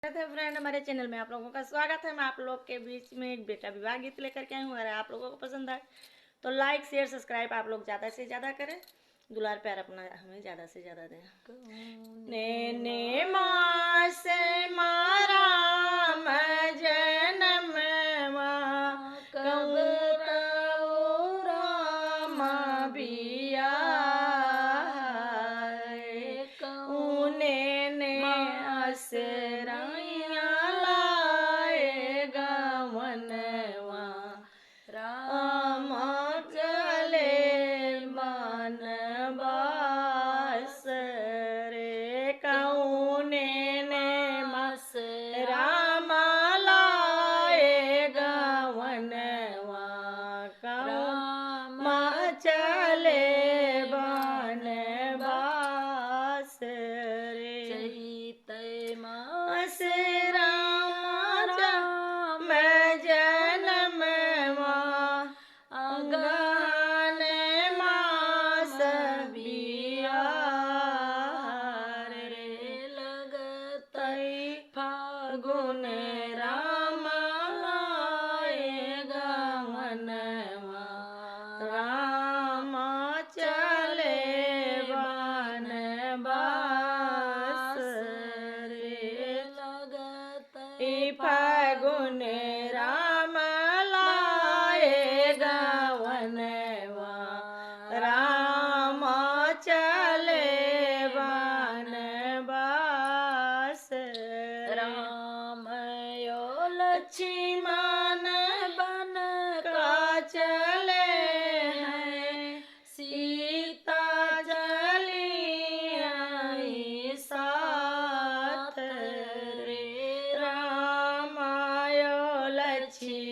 Friend, हमारे channel में आप लोगों का स्वागत है। मैं आप लोग के बीच में एक बेटा विवाह गीत लेकर के आई हूँ। अगर आप लोगों को पसंद आए तो लाइक शेयर सब्सक्राइब आप लोग ज़्यादा से ज़्यादा करें। दुलार प्यार अपना हमें ज़्यादा से ज़्यादा दें। ने माँ से मारा जन्म कब बिया असराइया लाए गवनवा राम चले मन बास रे कौने ने मस राम लाए गवनवा राम चले बन बास रे मास राम जन्म अगन मास बिया रे लगत फागुन राम लाए गवनवा राम चले बन बास फागुन राम लाए गवनवा राम चले बन बास राम यो लक्ष्मण बन का चले हैं सीता चली आई साथ रे राम यो लक्ष्मण